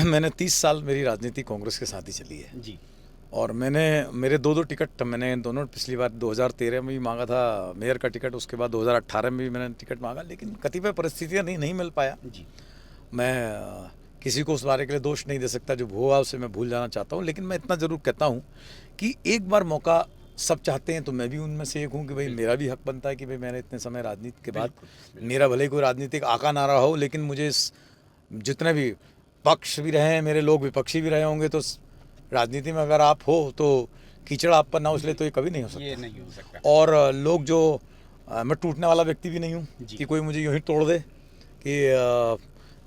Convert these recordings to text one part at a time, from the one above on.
मैंने 30 साल मेरी राजनीति कांग्रेस के साथ ही चली है जी। और मेरे दो टिकट मैंने दोनों पिछली बार 2013 में भी मांगा था मेयर का टिकट, उसके बाद 2018 में भी मैंने टिकट मांगा, लेकिन कतिपय परिस्थितियां नहीं मिल पाया। जी। मैं किसी को उस बारे के लिए दोष नहीं दे सकता, जो हुआ उसे मैं भूल जाना चाहता हूँ, लेकिन मैं इतना ज़रूर कहता हूँ कि एक बार मौका सब चाहते हैं, तो मैं भी उनमें से एक हूँ कि भाई मेरा भी हक बनता है कि भाई मैंने इतने समय राजनीति के बाद, मेरा भले ही कोई राजनीतिक आका ना रहा हो, लेकिन मुझे जितने भी पक्ष भी रहे हैं, मेरे लोग विपक्षी भी रहे होंगे, तो राजनीति में अगर आप हो तो कीचड़ आप पर ना उछले तो ये कभी नहीं हो सकता। ये नहीं हो सकता। और लोग जो मैं टूटने वाला व्यक्ति भी नहीं हूँ कि कोई मुझे यूँ ही तोड़ दे कि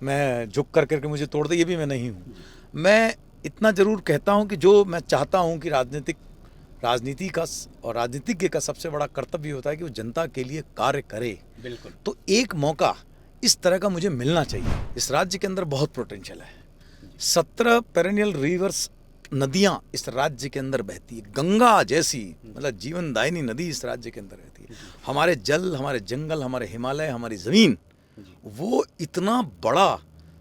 मैं झुक कर करके मुझे तोड़ दे, ये भी मैं नहीं हूँ। मैं इतना ज़रूर कहता हूँ कि जो मैं चाहता हूँ कि राजनीति का और राजनीतिज्ञ का सबसे बड़ा कर्तव्य होता है कि वो जनता के लिए कार्य करे। बिल्कुल। तो एक मौका इस तरह का मुझे मिलना चाहिए। इस राज्य के अंदर बहुत पोटेंशियल है। 17 पेरेनियल रिवर्स नदियाँ इस राज्य के अंदर बहती है, गंगा जैसी मतलब जीवनदायिनी नदी इस राज्य के अंदर रहती है। हमारे जल, हमारे जंगल, हमारे हिमालय, हमारी ज़मीन, वो इतना बड़ा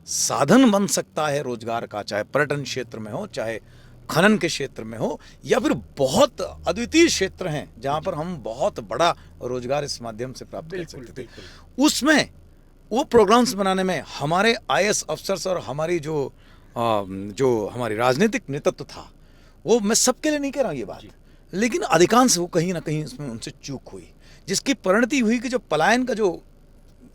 साधन बन सकता है रोजगार का, चाहे पर्यटन क्षेत्र में हो, चाहे खनन के क्षेत्र में हो, या फिर बहुत अद्वितीय क्षेत्र हैं जहाँ पर हम बहुत बड़ा रोजगार इस माध्यम से प्राप्त कर सकते थे। उसमें वो प्रोग्राम्स बनाने में हमारे आईएएस अफसर्स और हमारी जो हमारी राजनीतिक नेतृत्व था, वो मैं सबके लिए नहीं कह रहा हूँ ये बात, लेकिन अधिकांश वो कहीं ना कहीं उसमें उनसे चूक हुई, जिसकी परिणति हुई कि जो पलायन का जो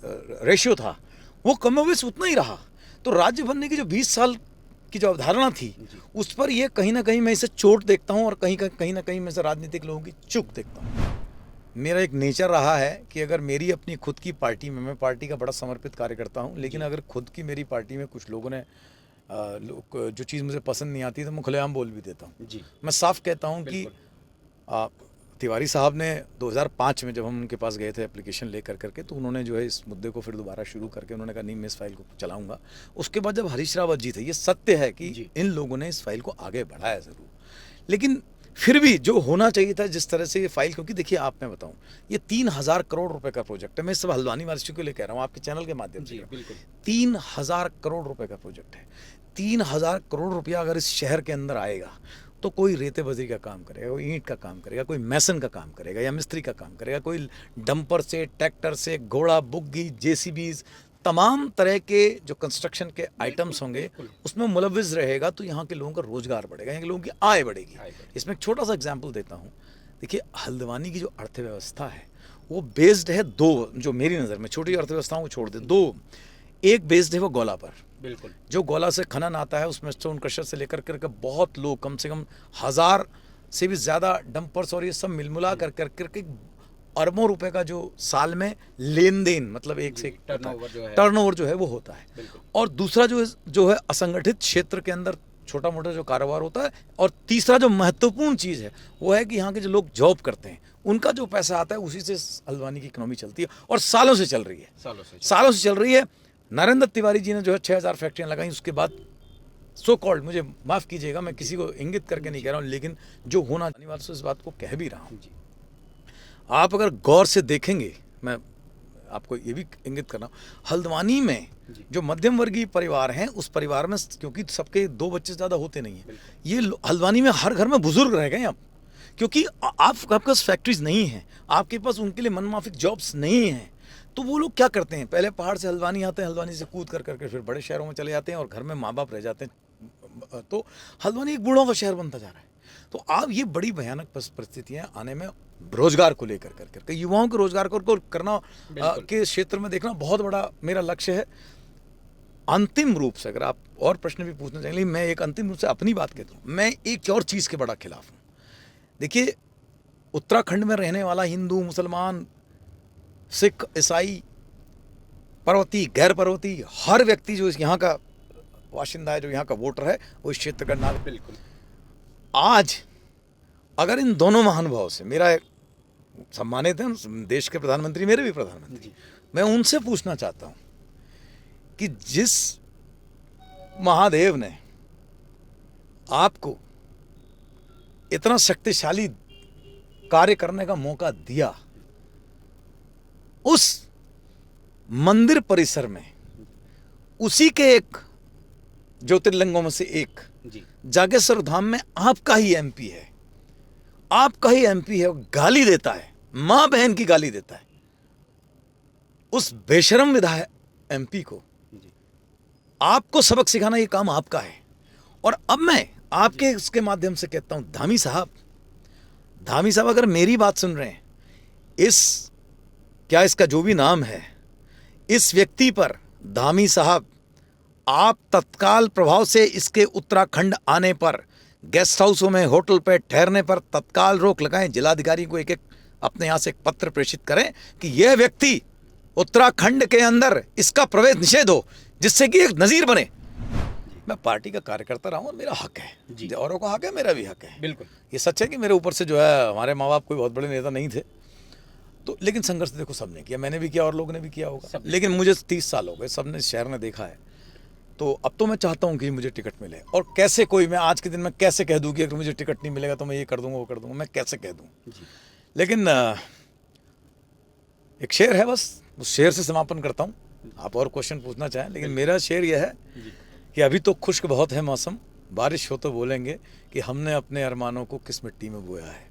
रेशियो था वो कमोबेश उतना ही रहा। तो राज्य बनने की जो 20 साल की जो अवधारणा थी, उस पर ये कहीं ना कहीं मैं इसे चोट देखता हूँ और कहीं ना कहीं मैं इसे राजनीतिक लोगों की चूक देखता हूँ। मेरा एक नेचर रहा है कि अगर मेरी अपनी खुद की पार्टी में, मैं पार्टी का बड़ा समर्पित कार्य करता हूँ, लेकिन अगर खुद की मेरी पार्टी में कुछ लोगों ने जो चीज़ मुझे पसंद नहीं आती तो मैं खुलेआम बोल भी देता हूँ। मैं साफ कहता हूँ कि तिवारी साहब ने 2005 में जब हम उनके पास गए थे एप्लीकेशन लेकर करके, तो उन्होंने जो है इस मुद्दे को फिर दोबारा शुरू करके उन्होंने कहा नहीं मैं इस फाइल को चलाऊंगा। उसके बाद जब हरीश रावत जी थे, ये सत्य है कि इन लोगों ने इस फाइल को आगे बढ़ाया ज़रूर, लेकिन फिर भी जो होना चाहिए था जिस तरह से ये फाइल, क्योंकि देखिए आप मैं बताऊं, ये 3000 करोड़ रुपए का प्रोजेक्ट है। मैं सब हल्द्वानी वासियों के लिए कह रहा हूँ, आपके चैनल के माध्यम से। 3000 करोड़ रुपए का प्रोजेक्ट है। 3000 करोड़ रुपया अगर इस शहर के अंदर आएगा तो कोई रेते बजरी का काम करेगा, कोई ईंट का काम करेगा, कोई मैसन का काम करेगा या मिस्त्री का काम करेगा, कोई डंपर से, ट्रैक्टर से, घोड़ा, बुग्गी, जेसीबीज, तमाम तरह के जो कंस्ट्रक्शन के आइटम्स होंगे उसमें मुलविस रहेगा, तो यहाँ के लोगों का रोजगार बढ़ेगा, यहाँ के लोगों की आय बढ़ेगी। इसमें एक छोटा सा एग्जाम्पल देता हूँ। देखिए हल्द्वानी की जो अर्थव्यवस्था है वो बेस्ड है दो, जो मेरी नज़र में छोटी अर्थव्यवस्थाओं को छोड़ दे, दो। एक बेस्ड है वो गोला पर, बिल्कुल, जो गोला से खनन आता है, उसमें स्टोन क्रशर से लेकर करके बहुत लोग, कम से कम 1000 से भी ज़्यादा डंपर्स और ये सब मिलमिला कर करके अरबों रुपए का जो साल में लेन देन, मतलब एक से टर्नओवर जो है वो होता है। और दूसरा जो है असंगठित क्षेत्र के अंदर छोटा मोटा जो कारोबार होता है। और तीसरा जो महत्वपूर्ण चीज़ है वो है कि यहाँ के जो लोग जॉब करते हैं उनका जो पैसा आता है उसी से हल्द्वानी की इकोनॉमी चलती है, और सालों से चल रही है, सालों से चल रही है। नरेंद्र तिवारी जी ने जो है 6000 फैक्ट्रियाँ लगाई, उसके बाद सो कॉल्ड, मुझे माफ़ कीजिएगा मैं किसी को इंगित करके नहीं कह रहा हूँ, लेकिन जो होना चाहिए वाले से इस बात को कह भी रहा हूँ। आप अगर गौर से देखेंगे, मैं आपको ये भी इंगित कर रहा हूँ, हल्द्वानी में जो मध्यम वर्गीय परिवार हैं उस परिवार में, क्योंकि सबके 2 बच्चे ज़्यादा होते नहीं हैं, ये हल्द्वानी में हर घर में बुजुर्ग रह गए अब, क्योंकि आपके पास फैक्ट्रीज नहीं हैं, आपके पास उनके लिए मनमाफिक जॉब्स नहीं हैं। तो वो लोग क्या करते हैं, पहले पहाड़ से हल्द्वानी आते हैं, हल्द्वानी से कूद कर करके फिर बड़े शहरों में चले जाते हैं और घर में माँ बाप रह जाते हैं। तो हल्द्वानी एक बूढ़ों का शहर बनता जा रहा है। तो आप ये बड़ी भयानक परिस्थितियां आने में रोजगार को लेकर करके, युवाओं के रोजगार को करना के क्षेत्र में देखना बहुत बड़ा मेरा लक्ष्य है। अंतिम रूप से अगर आप और प्रश्न भी पूछना चाहेंगे, मैं एक अंतिम रूप से अपनी बात कहता हूँ, मैं एक और चीज़ के बड़ा खिलाफ हूँ। देखिए उत्तराखंड में रहने वाला हिंदू, मुसलमान, सिख, ईसाई, पर्वती, गैर पर्वती, हर व्यक्ति जो यहाँ का बाशिंदा है, जो यहाँ का वोटर है, वो इस क्षेत्र का नागरिक। बिल्कुल। आज अगर इन दोनों महानुभाव से, मेरा सम्मानित है देश के प्रधानमंत्री, मेरे भी प्रधानमंत्री, मैं उनसे पूछना चाहता हूँ कि जिस महादेव ने आपको इतना शक्तिशाली कार्य करने का मौका दिया, उस मंदिर परिसर में उसी के एक ज्योतिर्लिंगों में से एक जी जागेश्वर धाम में आपका ही एमपी है, आपका ही एमपी है, वो गाली देता है, माँ बहन की गाली देता है उस बेशरम विधायक एमपी को। जी आपको सबक सिखाना ये काम आपका है। और अब मैं आपके इसके माध्यम से कहता हूं, धामी साहब अगर मेरी बात सुन रहे हैं, इसका जो भी नाम है, इस व्यक्ति पर, धामी साहब, आप तत्काल प्रभाव से इसके उत्तराखंड आने पर, गेस्ट हाउसों में, होटल पे ठहरने पर तत्काल रोक लगाएं। जिलाधिकारी को एक एक अपने यहाँ से एक पत्र प्रेषित करें कि यह व्यक्ति उत्तराखंड के अंदर इसका प्रवेश निषेध हो, जिससे कि एक नजीर बने। मैं पार्टी का कार्यकर्ता रहा हूँ और मेरा हक है जी। औरों का हक है, मेरा भी हक है। बिल्कुल। ये सच है कि मेरे ऊपर से जो है, हमारे माँ बाप कोई बहुत बड़े नेता नहीं थे, तो लेकिन संघर्ष देखो सबने किया, मैंने भी किया और लोगों ने भी किया होगा। लेकिन मुझे 30 साल हो गए, सबने शहर ने देखा है। तो अब तो मैं चाहता हूँ कि मुझे टिकट मिले। और कैसे कोई, मैं आज के दिन में कैसे कह दूँ कि अगर मुझे टिकट नहीं मिलेगा तो मैं ये कर दूंगा, वो कर दूंगा, मैं कैसे कह दूँ। लेकिन एक शेर है, बस उस शेर से समापन करता हूँ। आप और क्वेश्चन पूछना चाहें, लेकिन मेरा शेर यह है कि अभी तो खुश्क बहुत है मौसम, बारिश हो तो बोलेंगे कि हमने अपने अरमानों को किस मिट्टी में बोया है।